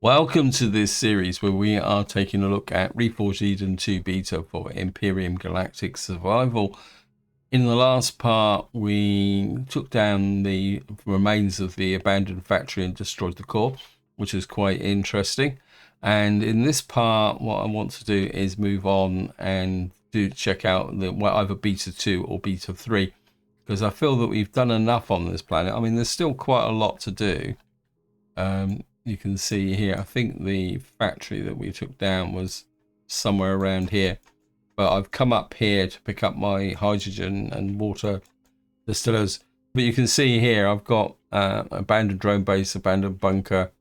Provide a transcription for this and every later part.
Welcome to this series where we are taking a look at Reforged Eden 2 beta for Empyrion Galactic Survival. In the last part, we took down the remains of the abandoned factory and destroyed the core, which is quite interesting. And in this part, what I want to do is move on and check out either beta 2 or beta 3, because I feel that we've done enough on this planet. I mean, there's still quite a lot to do. You can see here, I think the factory that we took down was somewhere around here, but I've come up here to pick up my hydrogen and water distillers. But you can see here I've got abandoned drone base, abandoned bunker,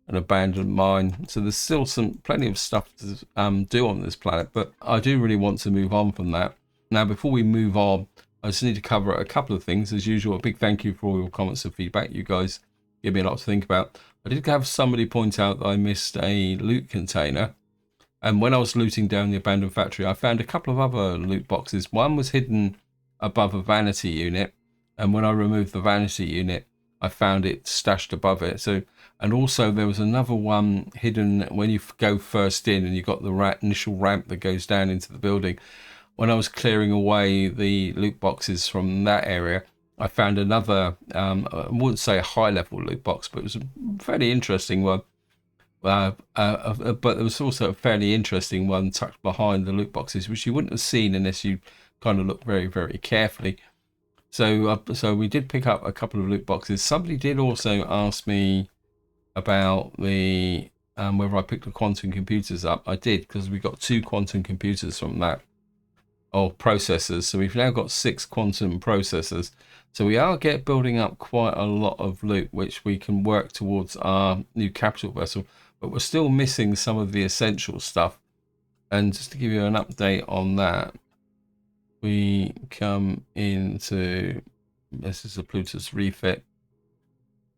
an abandoned mine. So there's still plenty of stuff to do on this planet, but I do really want to move on from that. Now, before we move on, I just need to cover a couple of things. As usual, a big thank you for all your comments and feedback. You guys give me a lot to think about. I did have somebody point out that I missed a loot container. And when I was looting down the abandoned factory, I found a couple of other loot boxes. One was hidden above a vanity unit. And when I removed the vanity unit, I found it stashed above it. And also there was another one hidden when you go first in and you got the initial ramp that goes down into the building. When I was clearing away the loot boxes from that area, I found another, I wouldn't say a high-level loot box, but it was a fairly interesting one. But there was also a fairly interesting one tucked behind the loot boxes, which you wouldn't have seen unless you kind of look very, very carefully. So we did pick up a couple of loot boxes. Somebody did also ask me about the whether I picked the quantum computers up. I did, because we got 2 quantum computers from that, or processors. So we've now got 6 quantum processors. So we are building up quite a lot of loot, which we can work towards our new capital vessel, but we're still missing some of the essential stuff. And just to give you an update on that, we come into, this is a Plutus refit,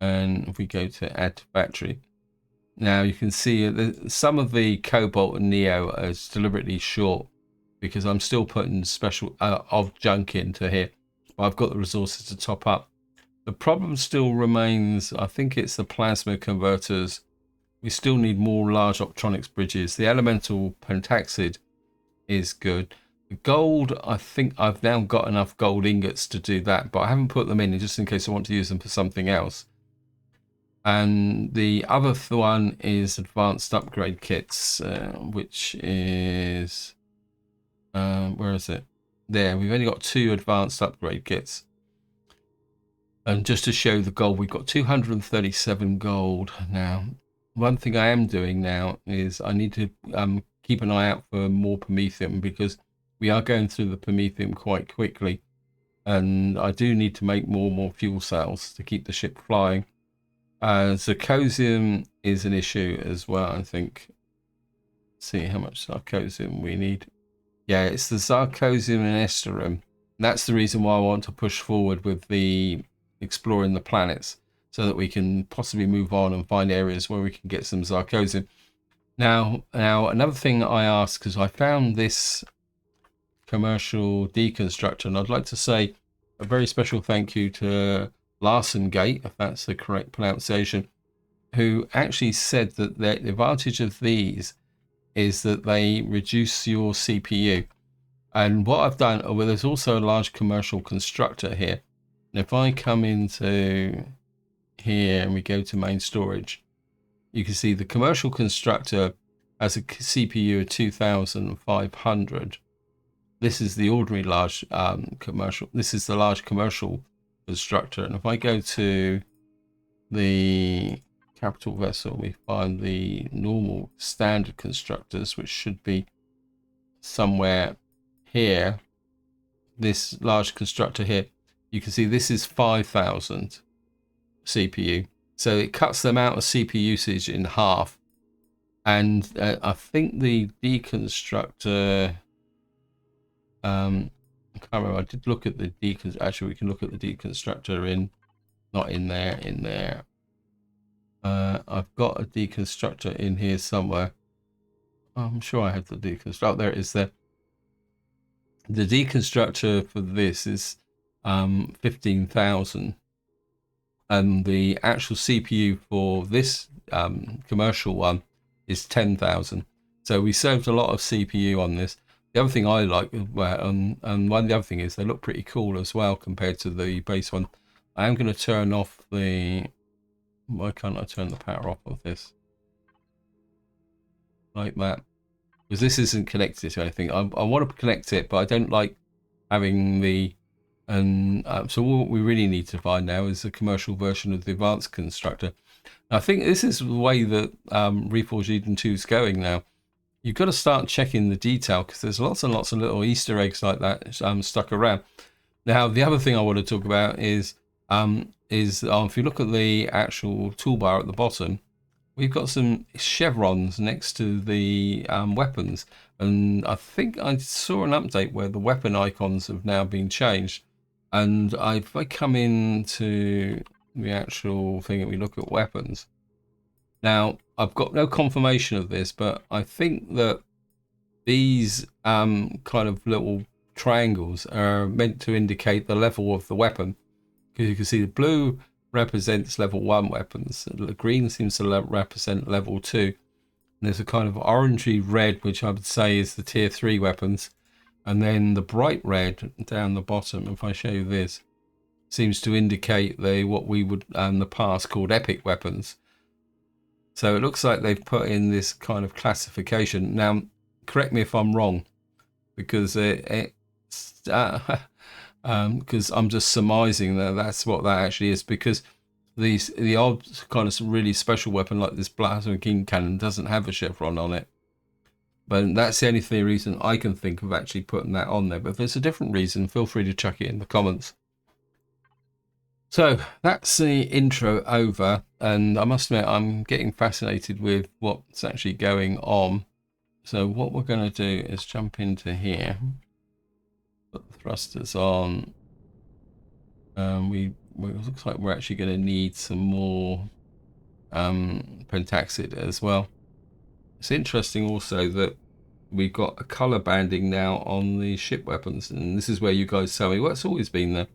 and if we go to add to factory, now you can see that some of the cobalt and neo is deliberately short because I'm still putting special of junk into here. I've got the resources to top up. The problem still remains, I think it's the plasma converters. We still need more large optronics bridges. The elemental pentaxid is good. The gold, I think I've now got enough gold ingots to do that, but I haven't put them in just in case I want to use them for something else. And the other one is advanced upgrade kits, which is, where is it? There, we've only got 2 advanced upgrade kits. And just to show the gold, we've got 237 gold now. One thing I am doing now is I need to keep an eye out for more promethium, because we are going through the promethium quite quickly. And I do need to make more fuel cells to keep the ship flying. Zirconium is an issue as well, I think. Let's see how much zirconium we need. Yeah, it's the zirconium and esterium. That's the reason why I want to push forward with the exploring the planets, so that we can possibly move on and find areas where we can get some zirconium. Now another thing I asked, because I found this commercial deconstructor, and I'd like to say a very special thank you to Larson Gate, if that's the correct pronunciation, who actually said that the advantage of these is that they reduce your CPU. And what I've done, well, there's also a large commercial constructor here. And if I come into here and we go to main storage, you can see the commercial constructor has a CPU of 2500. This is the ordinary large commercial. This is the large commercial constructor. And if I go to the capital vessel, we find the normal standard constructors, which should be somewhere here. This large constructor here, you can see this is 5000 CPU, so it cuts the amount of CPU usage in half. And I think the deconstructor, I can't remember, I did look at the deconstructor. Actually, we can look at the deconstructor in there. I've got a deconstructor in here somewhere. I'm sure I have the deconstructor. Oh, there it is there. The deconstructor for this is 15,000. and the actual CPU for this commercial one is 10,000. So we saved a lot of CPU on this. The other thing I like, and one of the other thing is they look pretty cool as well compared to the base one. I am going to turn off the. Why can't I turn the power off of this? Like that. Because this isn't connected to anything. I want to connect it, but I don't like having the. And so what we really need to find now is a commercial version of the advanced constructor. I think this is the way that Reforged Eden 2 is going now. You've got to start checking the detail because there's lots and lots of little Easter eggs like that stuck around. Now, the other thing I want to talk about is if you look at the actual toolbar at the bottom, we've got some chevrons next to the weapons. And I think I saw an update where the weapon icons have now been changed. And if I come into the actual thing and we look at weapons, now I've got no confirmation of this, but I think that these kind of little triangles are meant to indicate the level of the weapon, because you can see the blue represents level 1 weapons, the green seems to represent level 2, and there's a kind of orangey red which I would say is the tier 3 weapons, and then the bright red down the bottom, if I show you this, seems to indicate what we would in the past called epic weapons. So it looks like they've put in this kind of classification. Now, correct me if I'm wrong, because because I'm just surmising that that's what that actually is, because the odd kind of really special weapon like this Plasma King Cannon doesn't have a chevron on it. But that's the only reason I can think of actually putting that on there. But if there's a different reason, feel free to chuck it in the comments. So that's the intro over, and I must admit I'm getting fascinated with what's actually going on. So what we're going to do is jump into here, put the thrusters on. It looks like we're actually going to need some more pentaxid as well. It's interesting also that we've got a color banding now on the ship weapons, and this is where you guys tell me, well, it's always been there.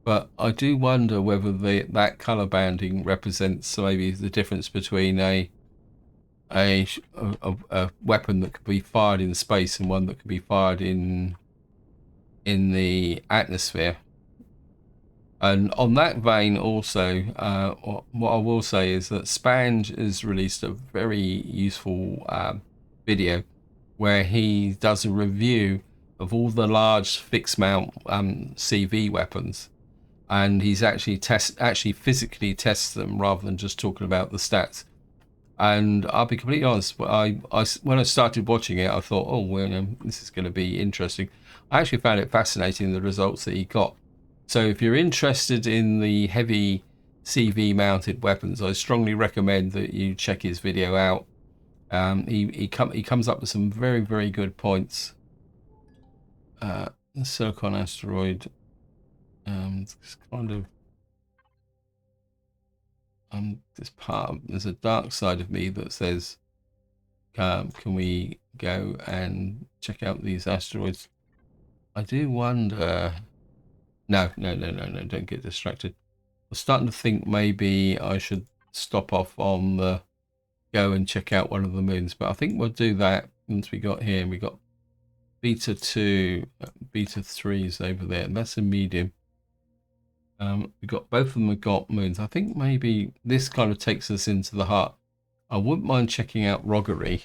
But I do wonder whether that color banding represents maybe the difference between a weapon that could be fired in space and one that could be fired in the atmosphere. And on that vein also, what I will say is that Spange has released a very useful video where he does a review of all the large fixed mount CV weapons, and he's actually physically tests them rather than just talking about the stats. And I'll be completely honest, when I started watching it, I thought, oh well, this is going to be interesting. I actually found it fascinating, the results that he got. So if you're interested in the heavy CV mounted weapons, I strongly recommend that you check his video out. He comes up with some very, very good points. The Silicon asteroid, it's kind of this part. There's a dark side of me that says, can we go and check out these asteroids? I do wonder. No, don't get distracted. I'm starting to think maybe I should stop off on the go and check out one of the moons, but I think we'll do that once we got here. We got beta 2, beta 3 is over there, and that's a medium. We got both of them have got moons. I think maybe this kind of takes us into the heart. I wouldn't mind checking out Roggery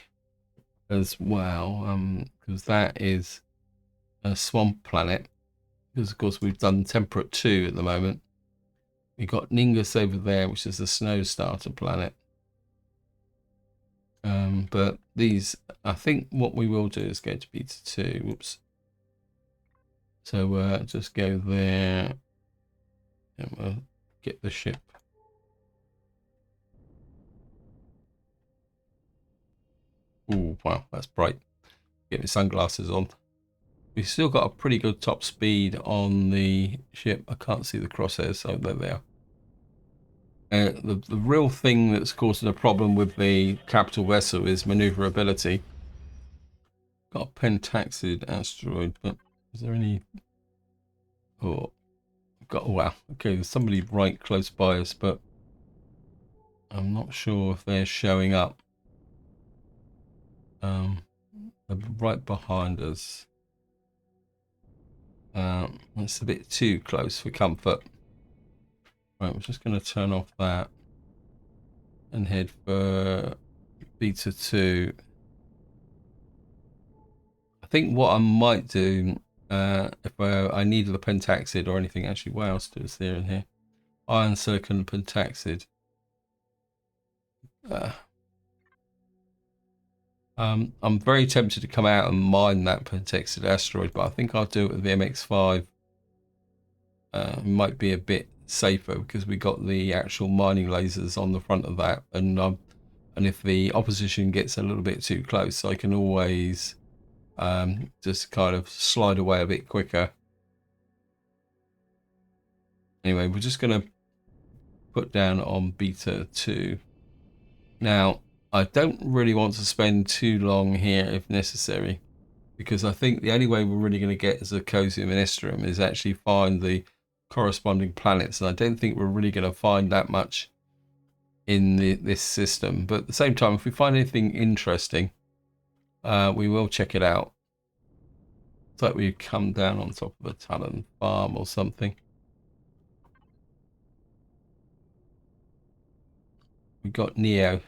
as well, because that is a swamp planet. Because of course we've done Temperate 2 at the moment. We've got Ningus over there, which is a snow starter planet. But these, I think what we will do is go to beta 2. Whoops. So just go there and we'll get the ship. Oh wow, that's bright. Get my sunglasses on. We've still got a pretty good top speed on the ship. I can't see the crosshairs, so there they are. The real thing that's causing a problem with the capital vessel is maneuverability. Got a pentaxid asteroid, but is there any... Oh, got, wow, okay, there's somebody right close by us, but I'm not sure if they're showing up. They're right behind us. That's a bit too close for comfort. Right, we're just going to turn off that and head for beta 2. I think what I might do, if I needed the pentaxid or anything, actually, what else is there in here? Iron, silicon, pentaxid. I'm very tempted to come out and mine that pentaxid asteroid, but I think I'll do it with the MX5. Might be a bit safer because we got the actual mining lasers on the front of that, and if the opposition gets a little bit too close, I can always just kind of slide away a bit quicker. Anyway, we're just going to put down on beta 2. Now, I don't really want to spend too long here if necessary, because I think the only way we're really going to get Zirconium and Estrium is actually find the corresponding planets, and I don't think we're really going to find that much in this system. But at the same time, if we find anything interesting, we will check it out. It's like we come down on top of a Talon farm or something. We got Neo,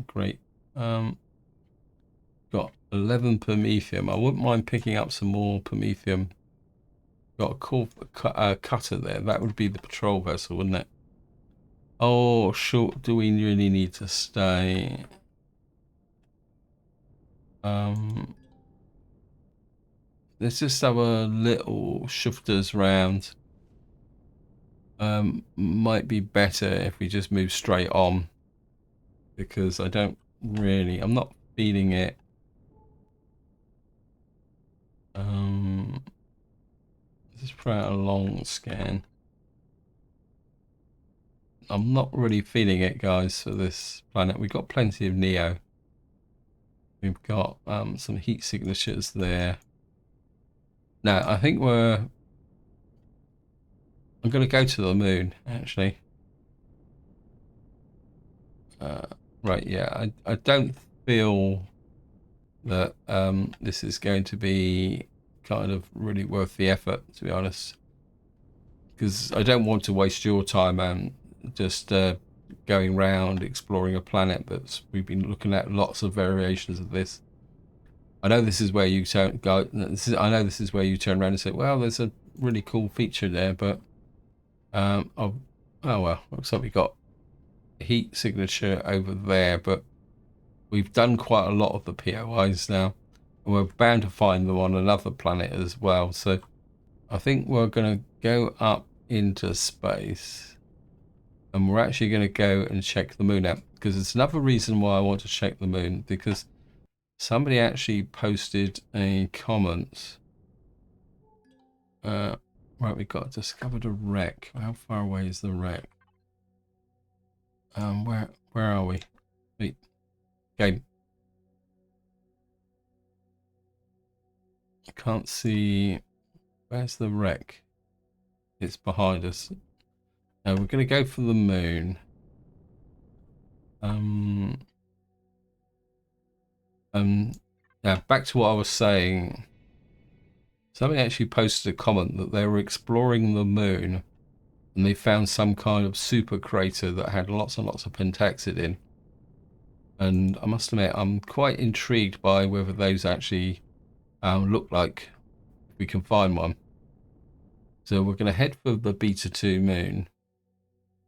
great. Got 11 Promethium. I wouldn't mind picking up some more Promethium. Got a cool cutter there. That would be the patrol vessel, wouldn't it? Oh, sure. Do we really need to stay? Let's just have a little shifters round. Might be better if we just move straight on, because I don't really, I'm not feeling it. Just try out a long scan. I'm not really feeling it, guys, for this planet. We've got plenty of Neo. We've got some heat signatures there. Now, I think I'm going to go to the moon, actually. Right, yeah, I don't feel that this is going to be kind of really worth the effort, to be honest, because I don't want to waste your time and just going around exploring a planet that's we've been looking at lots of variations of this. I know this is where you I know this is where you turn around and say, well, there's a really cool feature there, but oh well, looks like we got a heat signature over there, but we've done quite a lot of the POIs now, and we're bound to find them on another planet as well. So I think we're going to go up into space, and we're actually going to go and check the moon out, because it's another reason why I want to check the moon, because somebody actually posted a comment. Right, we got discovered a wreck. How far away is the wreck? Where are we? Wait. Game. I can't see. Where's the wreck? It's behind us. Now we're going to go for the moon. Now back to what I was saying. Somebody actually posted a comment that they were exploring the moon and they found some kind of super crater that had lots and lots of pentaxid in. And I must admit, I'm quite intrigued by whether those actually look like, if we can find one. So we're going to head for the Beta 2 moon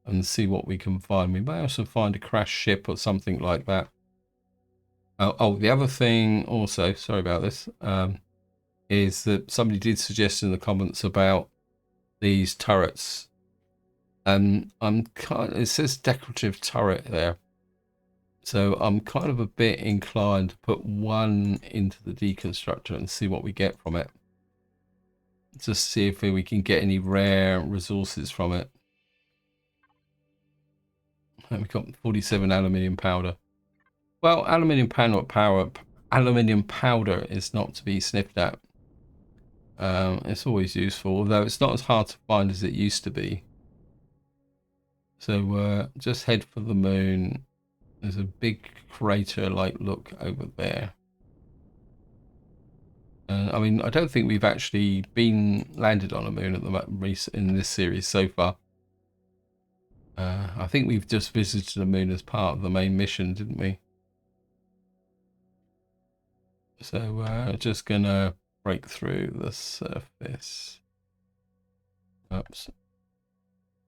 and see what we can find. We may also find a crashed ship or something like that. Oh, the other thing also, sorry about this, is that somebody did suggest in the comments about these turrets. It says decorative turret there. So I'm kind of a bit inclined to put one into the Deconstructor and see what we get from it. Just see if we can get any rare resources from it. And we've got 47 aluminium powder. Well, aluminium powder is not to be sniffed at. It's always useful, although it's not as hard to find as it used to be. So just head for the moon. There's a big crater-like look over there. I mean, I don't think we've actually been landed on a moon at the in this series so far. I think we've just visited the moon as part of the main mission, didn't we? So just gonna break through the surface. Oops.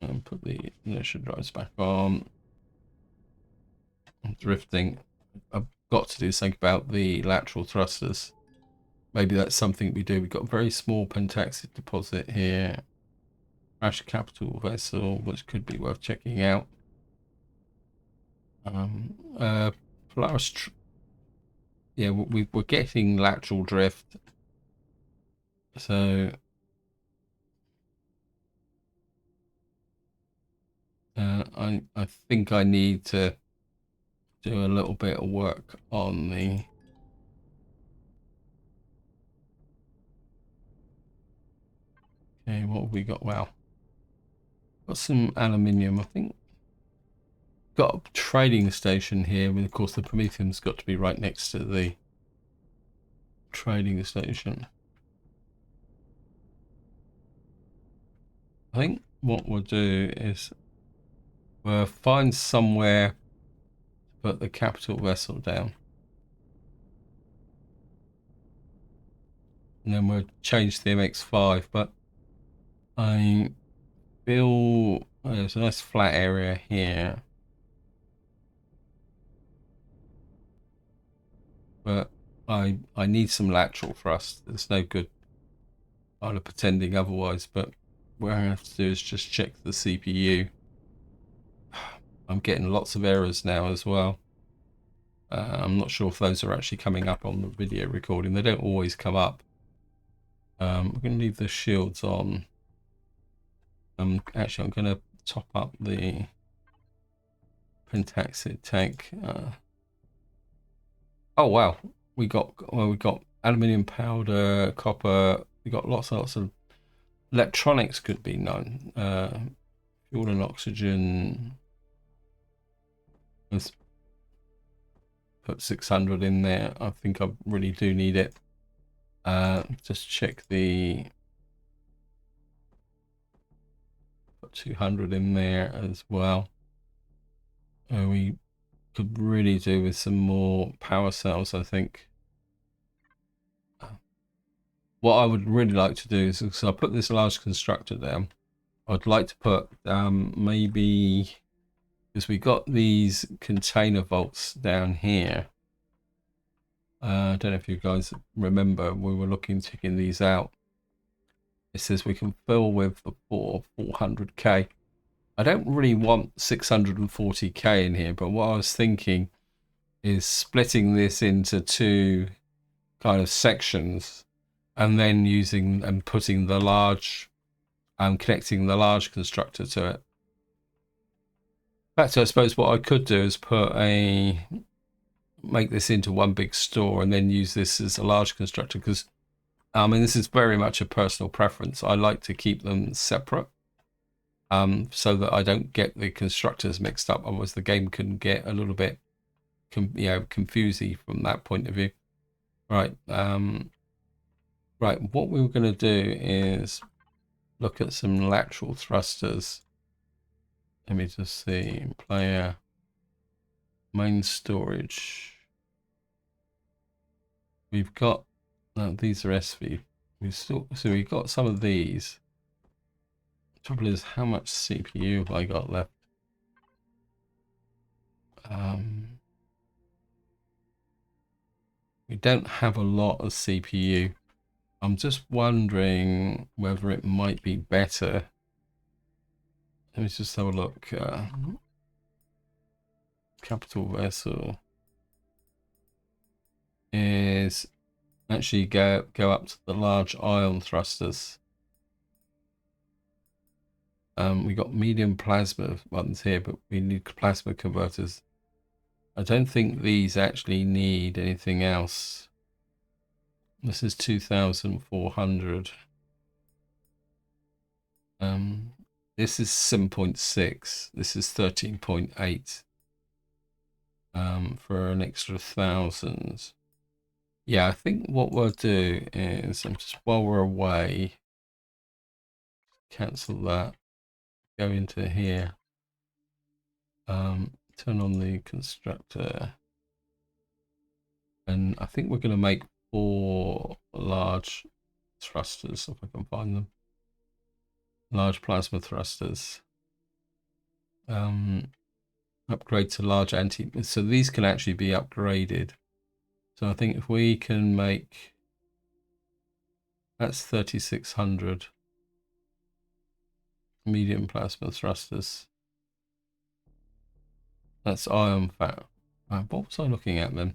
And put the inertia drives back on. I'm drifting. I've got to do something about the lateral thrusters. Maybe that's something we do. We've got a very small pentaxid deposit here. Crash capital vessel, which could be worth checking out. Polaris. Yeah, we're getting lateral drift. So I think I need to do a little bit of work on the okay, what have we got? Wow. Got some aluminium, I think. Got a trading station here, and of course the Prometheum's got to be right next to the trading station. I think what we'll do is we'll find somewhere to put the capital vessel down. And then we'll change the MX5, but I feel there's a nice flat area here. But I need some lateral thrust. There's no good kind of pretending otherwise, but what I have to do is just check the CPU. I'm getting lots of errors now as well. I'm not sure if those are actually coming up on the video recording. They don't always come up. We're going to leave the shields on. Actually, I'm going to top up the pentaxid tank. Oh wow, we got aluminium powder, copper. We got lots and lots of electronics could be known. Fuel and oxygen. Let's put 600 in there. I think I really do need it. Just check the put 200 in there as well. We could really do with some more power cells, I think. What I would really like to do is, because I put this large constructor down, I'd like to put maybe, because we got these container vaults down here. I don't know if you guys remember, we were checking these out. It says we can fill with the 400k. I don't really want 640k in here, but what I was thinking is splitting this into two kind of sections and then using and putting the large connecting the large constructor to it. In fact, I suppose what I could do is make this into one big store and then use this as a large constructor, because I mean, this is very much a personal preference. I like to keep them separate, so that I don't get the constructors mixed up. Otherwise, the game can get a little bit, confusing from that point of view. Right. Right. What we were going to do is look at some lateral thrusters. Let me just see. Player, main storage. We've got these are SV. So we've got some of these. Trouble is, how much CPU have I got left? We don't have a lot of CPU. I'm just wondering whether it might be better. Let me just have a look. Capital vessel is actually go up to the large ion thrusters. We got medium plasma ones here, but we need plasma converters. I don't think these actually need anything else. This is 2,400. This is 7.6. This is 13.8. For an extra 1,000. Yeah, I think what we'll do is, just while we're away, cancel that, go into here, turn on the constructor, and I think we're going to make 4 large thrusters, if I can find them. Large plasma thrusters. Upgrade to large anti, so these can actually be upgraded. So I think if we can make, that's 3,600 medium plasma thrusters. That's ion fat. What was I looking at then?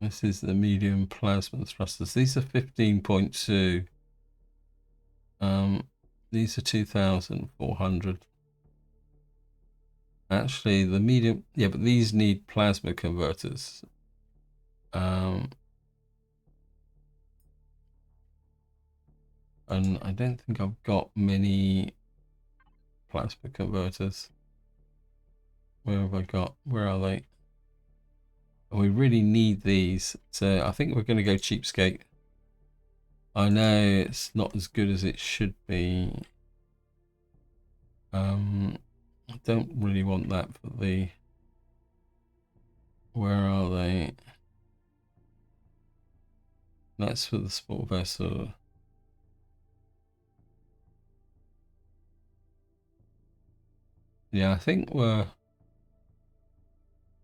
This is the medium plasma thrusters. These are 15.2. These are 2,400. Actually, the medium, yeah, but these need plasma converters. And I don't think I've got many plasma converters. Where have I got? Where are they? We really need these, so I think we're going to go cheapskate. I know it's not as good as it should be. I don't really want that for the, where are they? That's for the sport vessel. Yeah, I think we'll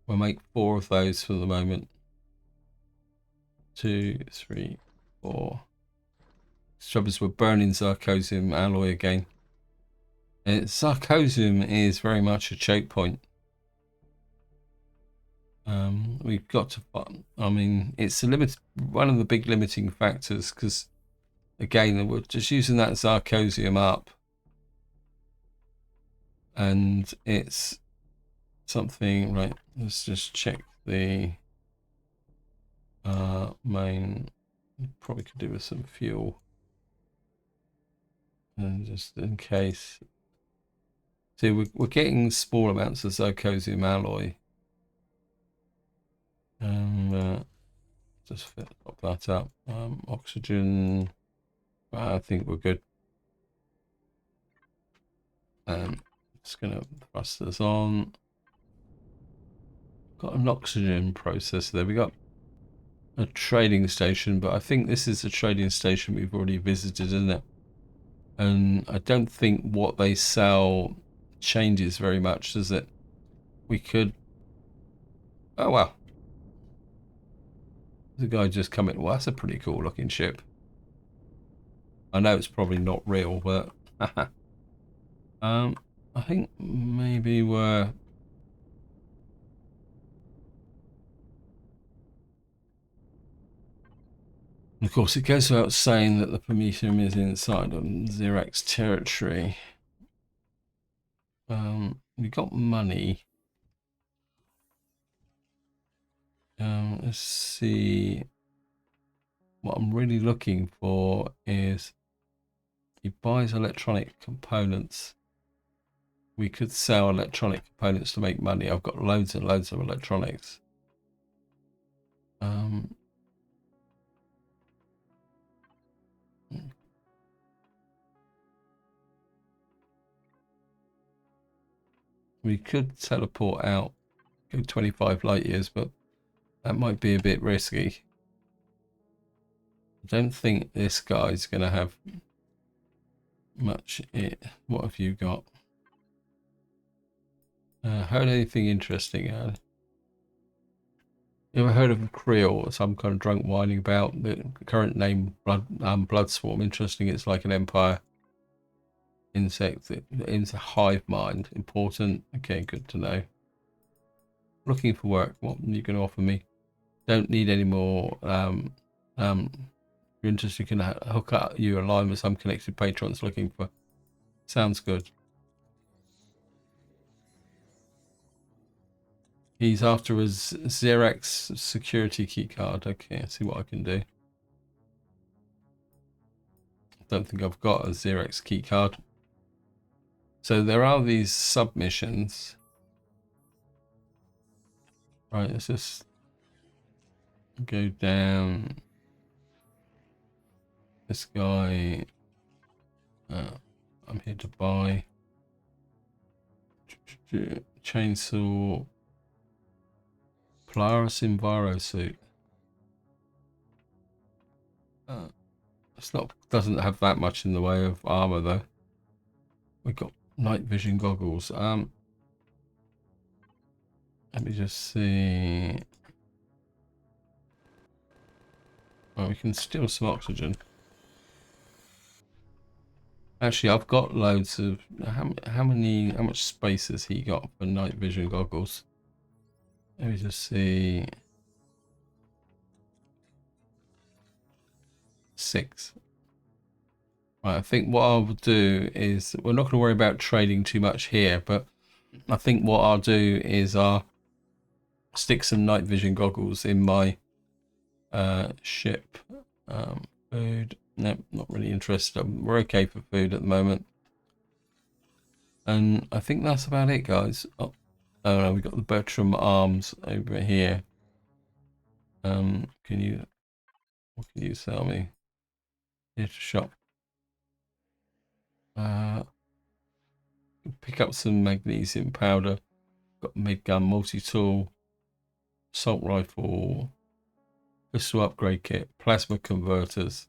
make 4 of those for the moment. 2, 3, 4. Trouble is we're burning zirconium alloy again. Zirconium is very much a choke point. We've got to, I mean, it's a limit, one of the big limiting factors, because again, we're just using that zirconium up, and it's something, right? Let's just check the main. Probably could do with some fuel, and just in case. See, we're getting small amounts of zirconium alloy. Just pop that up. Oxygen. I think we're good. Just gonna thrust this on. Got an oxygen processor there. We got a trading station, but I think this is a trading station we've already visited, isn't it? And I don't think what they sell changes very much, does it? We could. Oh wow. The guy just come in. Well, that's a pretty cool looking ship. I know it's probably not real, but I think maybe we're. Of course, it goes without saying that the Prometheum is inside of Xerax territory. We got money. Let's see. What I'm really looking for is he buys electronic components. We could sell electronic components to make money. I've got loads and loads of electronics. We could teleport out, go 25 light years, but that might be a bit risky. I don't think this guy's going to have much. What have you got? Heard anything interesting? You ever heard of Creel or some kind of drunk whining about the current name Bloodswarm? Interesting. It's like an empire insect. It's a hive mind. Important. Okay, good to know. Looking for work. What are you going to offer me? Don't need any more. You're interested, can hook up you a line with some connected patrons looking for. Sounds good. He's after a Xerox security key card. Okay, let's see what I can do. Don't think I've got a Xerox key card. So there are these submissions. Right, let's just go down. This guy, I'm here to buy chainsaw, Polaris Enviro suit. It's not, doesn't have that much in the way of armor though. We've got night vision goggles. Let me just see. Oh, we can steal some oxygen. Actually, I've got loads of. How much space has he got for night vision goggles? Let me just see. 6. Right, I think what I'll do is we're not going to worry about trading too much here, but I think what I'll do is I'll stick some night vision goggles in my ship. Food. Nope, not really interested. We're okay for food at the moment. And I think that's about it, guys. Oh no, we've got the Bertram arms over here. What can you sell me? Here to shop. Pick up some magnesium powder. Got mid-gun multi-tool, assault rifle, pistol upgrade kit, plasma converters.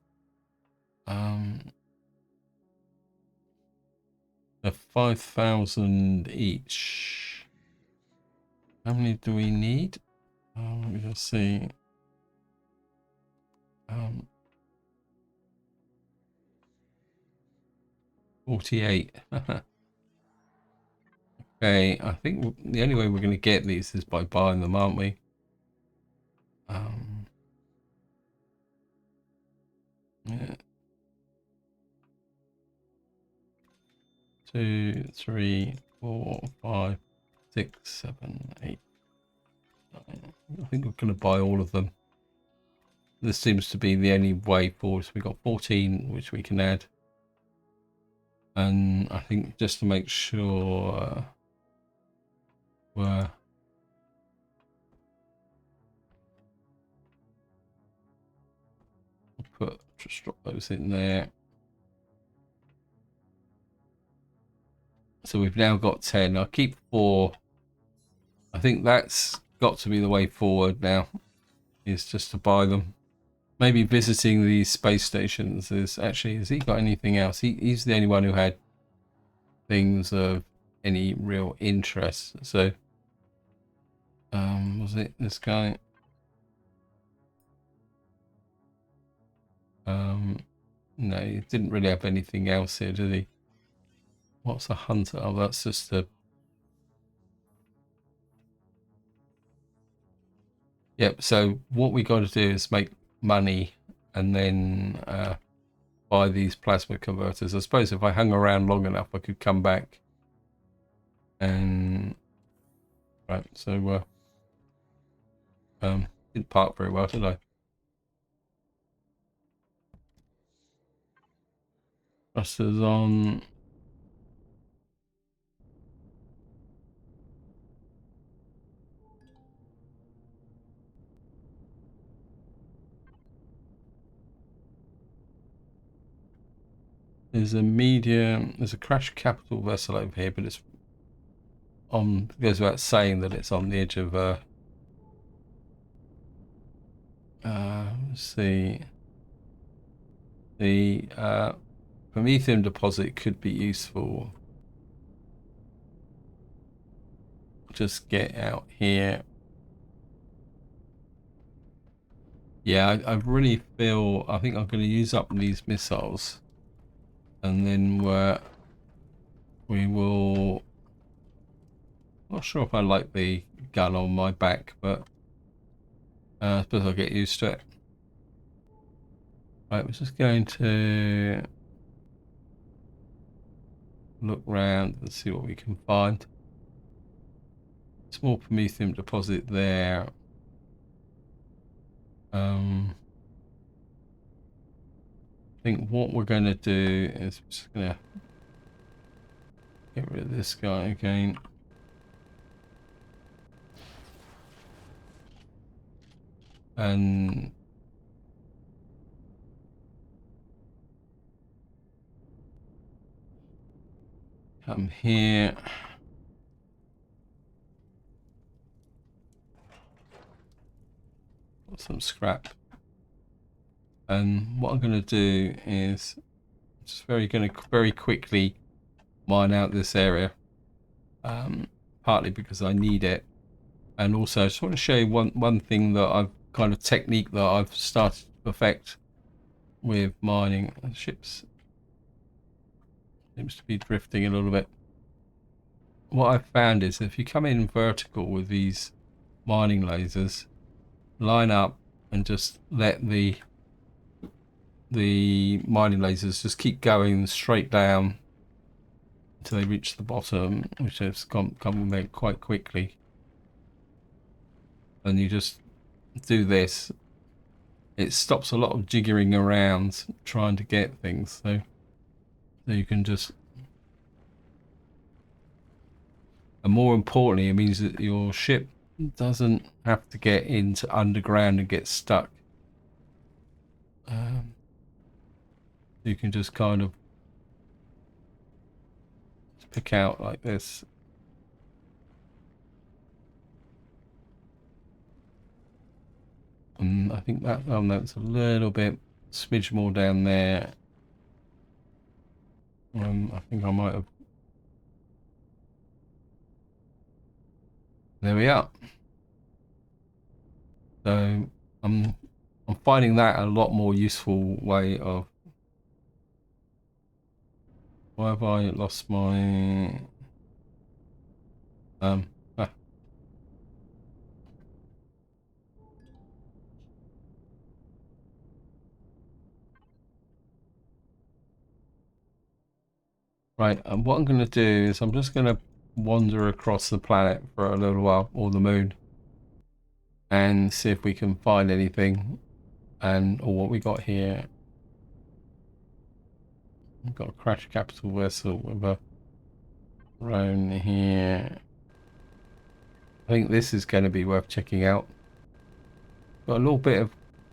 They're 5,000 each. How many do we need? Let me just see. 48. Okay, I think the only way we're going to get these is by buying them, aren't we? Yeah. 2, 3, 4, 5, 6, 7, 8, 9. I think we're going to buy all of them. This seems to be the only way forward. So we've got 14, which we can add. And I think just to make sure we're just drop those in there. So we've now got 10. I'll keep 4. I think that's got to be the way forward now, is just to buy them. Maybe visiting these space stations is actually, has he got anything else? He's the only one who had things of any real interest. So was it this guy? No, he didn't really have anything else here, did he? What's a hunter? Oh, that's just a... Yep, so what we got to do is make money and then buy these plasma converters. I suppose if I hung around long enough, I could come back and... Right, so didn't park very well, did I? Thrusters on. There's a crash capital vessel over here, but it's on, it goes without saying that it's on the edge of let's see, the Prometheum deposit could be useful. Just get out here. Yeah, I really feel, I think I'm going to use up these missiles, and then we will... Not sure if I like the gun on my back, but I suppose I'll get used to it. Right, we're just going to look around and see what we can find. Small promethium deposit there. I think what we're going to do is just going to get rid of this guy again. And come here. Got some scrap. And what I'm going to do is just very quickly mine out this area. Partly because I need it, and also I just want to show you one thing that I've kind of technique that I've started to perfect with mining. The ships seems to be drifting a little bit. What I've found is if you come in vertical with these mining lasers, line up and just let the mining lasers just keep going straight down until they reach the bottom, which has come there quite quickly. And you just do this, it stops a lot of jiggering around trying to get things, so you can just, and more importantly, it means that your ship doesn't have to get into underground and get stuck. You can just kind of pick out like this. And I think that that's a little bit smidge more down there. I think I might have. There we are. So I'm finding that a lot more useful way of. Why have I lost my Right, and what I'm going to do is I'm just going to wander across the planet for a little while, or the moon, and see if we can find anything, or what we got here. We've got a crash capital vessel with a drone here. I think this is going to be worth checking out. Got a little bit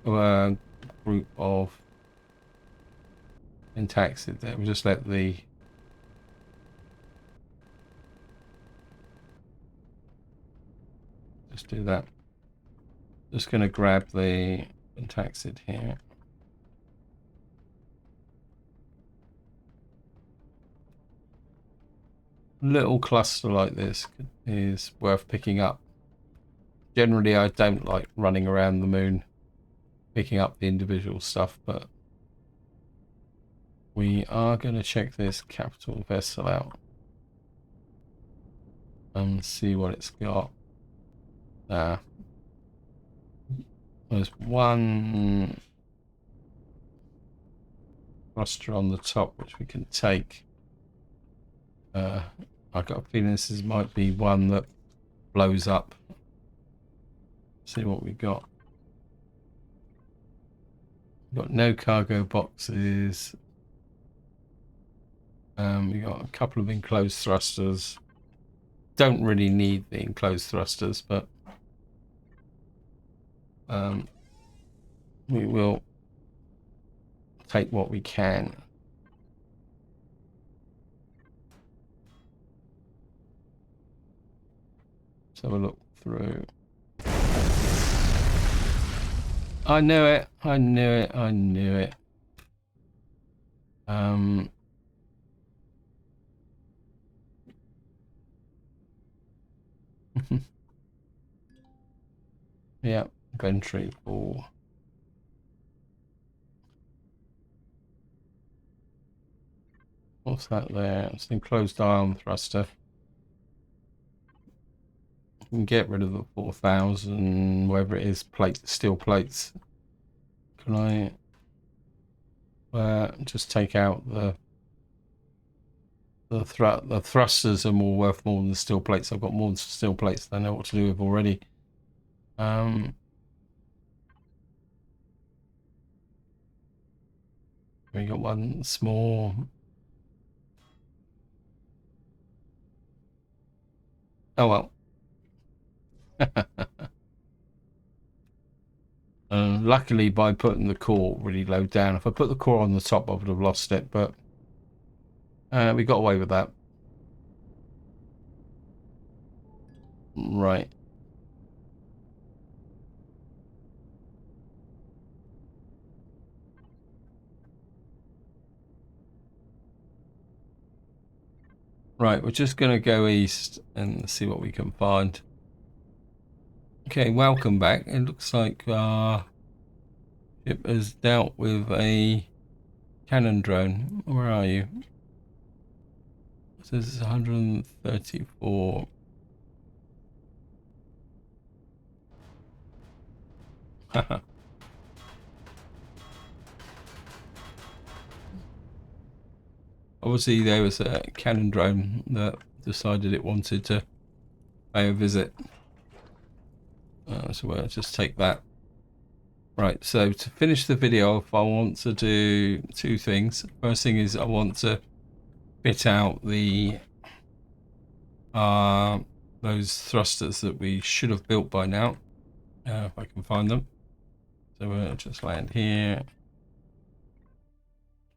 of a group of intacts there. We'll just let the do that. Just going to grab the taxid here. Little cluster like this is worth picking up. Generally, I don't like running around the moon picking up the individual stuff, but we are going to check this capital vessel out and see what it's got. There's one cluster on the top which we can take. I've got a feeling this might be one that blows up. See what we got. We've got no cargo boxes. We got a couple of enclosed thrusters. Don't really need the enclosed thrusters, but we will take what we can. Let's have a look through. I knew it. I knew it. I knew it. Yeah, inventory for. What's that there? It's an enclosed ion thruster. We can get rid of the 4,000, whatever it is, steel plates. Can I just take out the the thrusters are worth more than the steel plates. I've got more steel plates than I know what to do with already. We got one small. Oh well. Luckily, by putting the core really low down, if I put the core on the top, I would have lost it, but we got away with that. Right. Right, we're just going to go east and see what we can find. Okay, welcome back. It looks like our ship has dealt with a cannon drone. Where are you? It says 134. Obviously, there was a cannon drone that decided it wanted to pay a visit. So we'll just take that. Right, so to finish the video off, I want to do two things. First thing is I want to fit out the those thrusters that we should have built by now, if I can find them. So we'll just land here,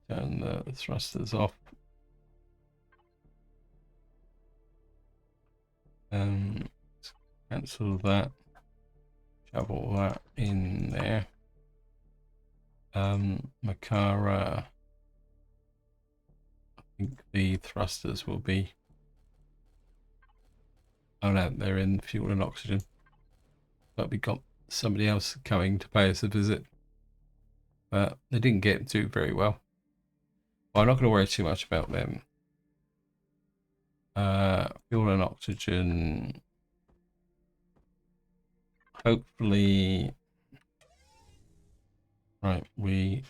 turn the thrusters off, and cancel that, shovel that in there. Makara, I think the thrusters will be, oh no, they're in fuel and oxygen, but we got somebody else coming to pay us a visit, but they didn't get to very well. I'm not going to worry too much about them. Fuel and oxygen, hopefully. Right, we're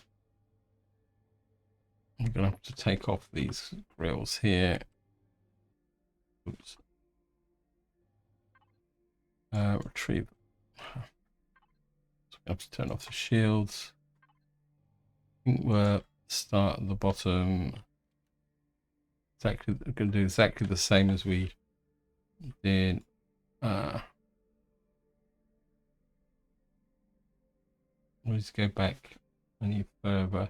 gonna have to take off these grills here. Oops. Retrieve. So we have to turn off the shields. I think we'll start at the bottom. Exactly, we're gonna do exactly the same as we did. We'll just go back any further.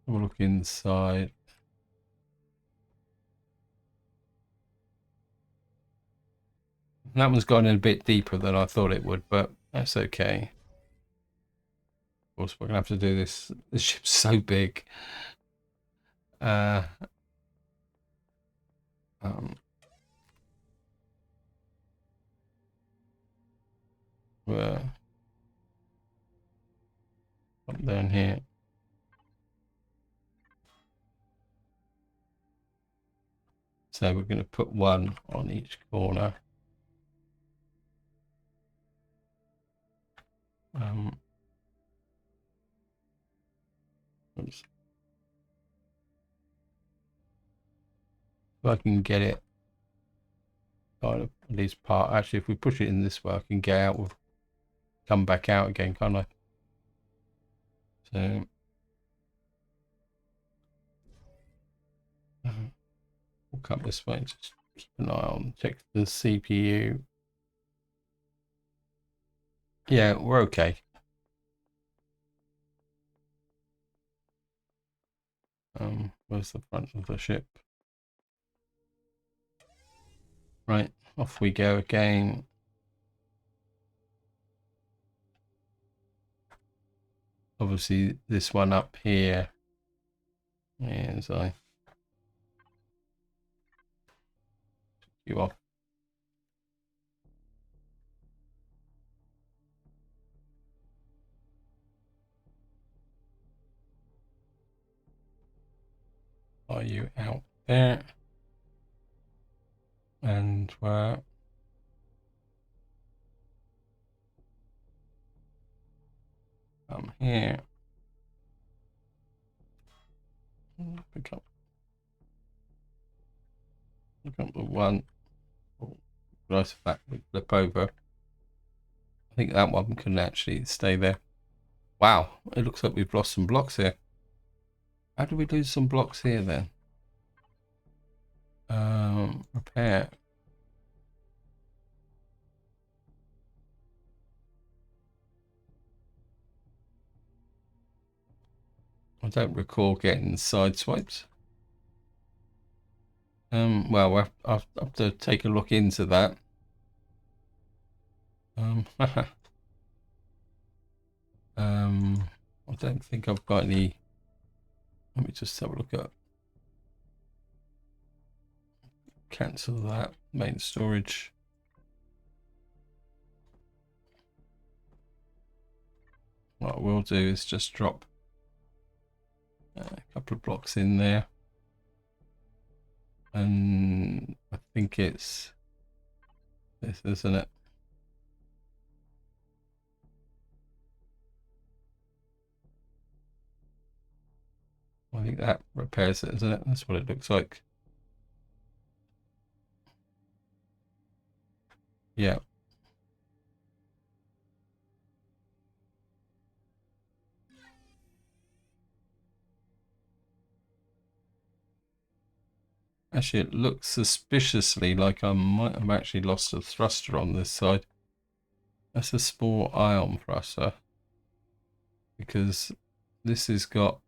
We'll look inside. That one's gone in a bit deeper than I thought it would, but that's okay. Of course, we're gonna have to do this. The ship's so big. We're up down here. So we're going to put one on each corner. Oops. If I can get it kind of at least part. Actually, if we push it in this way, I can get out with, come back out again, can't I? So we'll come this way. Just keep an eye on, check the CPU. Yeah, we're okay. Where's the front of the ship? Right, off we go again. Obviously, this one up here is you off. Are you out there? And we're come here. Pick up the one. Oh, nice if that would flip over. I think that one can actually stay there. Wow, it looks like we've lost some blocks here. How did we lose some blocks here then? Repair. I don't recall getting sideswiped. Well, I'll have to take a look into that. I don't think I've got any. Let me just have a look at. Cancel that. Main storage. What I will do is just drop a couple of blocks in there. And I think it's this, isn't it? I think that repairs it, isn't it? That's what it looks like. Yeah. Actually, it looks suspiciously like I might have actually lost a thruster on this side. That's a spore ion thruster. Because this has got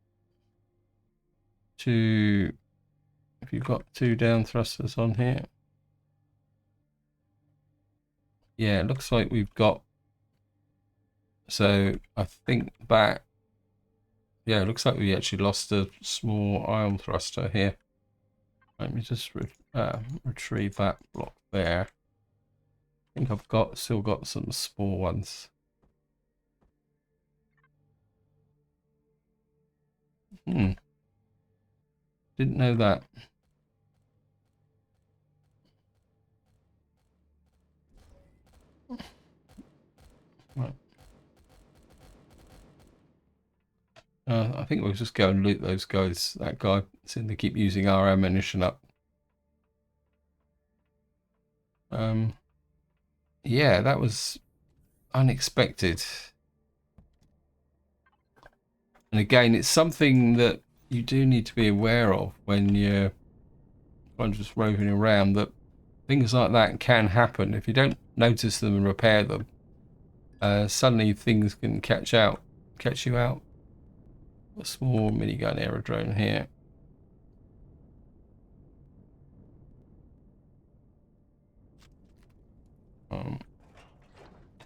two... If you've got two down thrusters on here. Yeah, it looks like we've got... So, I think back... Yeah, it looks like we actually lost a small ion thruster here. Let me just retrieve that block there. I think I've still got some spore ones. Didn't know that. Right. I think we'll just go and loot those guys. That guy seemed to keep using our ammunition up. Yeah, that was unexpected. And again, it's something that you do need to be aware of when you're just roving around, that things like that can happen. If you don't notice them and repair them, suddenly things can catch you out. A small minigun aerodrome here.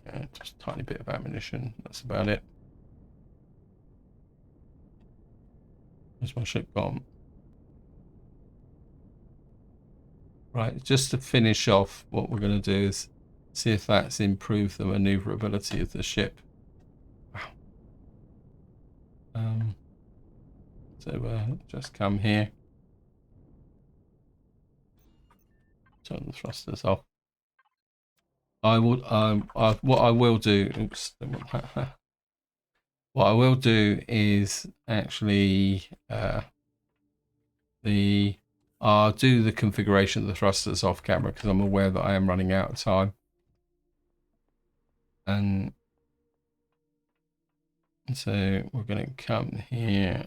Yeah, just a tiny bit of ammunition. That's about it. Where's my ship gone? Right, just to finish off, what we're going to do is see if that's improved the maneuverability of the ship. Wow. So just come here. Turn the thrusters off. I would what I will do. Oops. What I will do is actually I'll do the configuration of the thrusters off camera because I'm aware that I am running out of time. And so we're going to come here.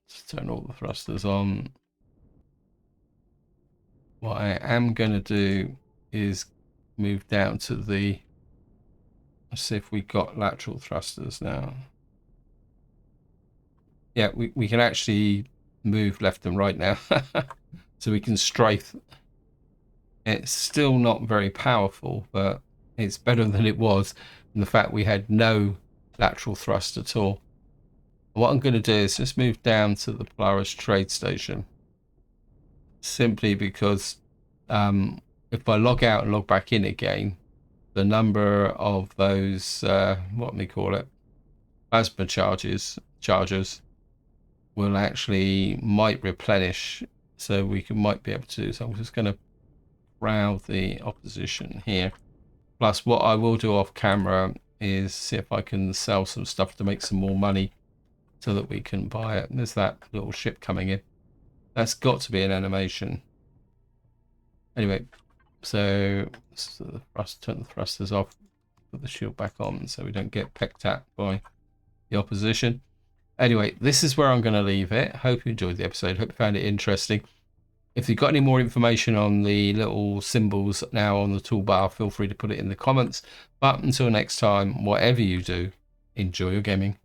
Let's turn all the thrusters on. What I am going to do is move down to the... Let's see if we've got lateral thrusters now. Yeah, we can actually move left and right now. So we can strafe. It's still not very powerful, but it's better than it was. And the fact we had no lateral thrust at all. What I'm going to do is just move down to the Polaris trade station. Simply because if I log out and log back in again, the number of those, what do we call it? Plasma chargers will actually might replenish, so we might be able to. So I'm just going to crowd the opposition here. Plus, what I will do off camera is see if I can sell some stuff to make some more money so that we can buy it. And there's that little ship coming in. That's got to be an animation. Anyway, so turn the thrusters off, put the shield back on so we don't get pecked at by the opposition. Anyway, this is where I'm going to leave it. Hope you enjoyed the episode. Hope you found it interesting. If you've got any more information on the little symbols now on the toolbar, feel free to put it in the comments. But until next time, whatever you do, enjoy your gaming.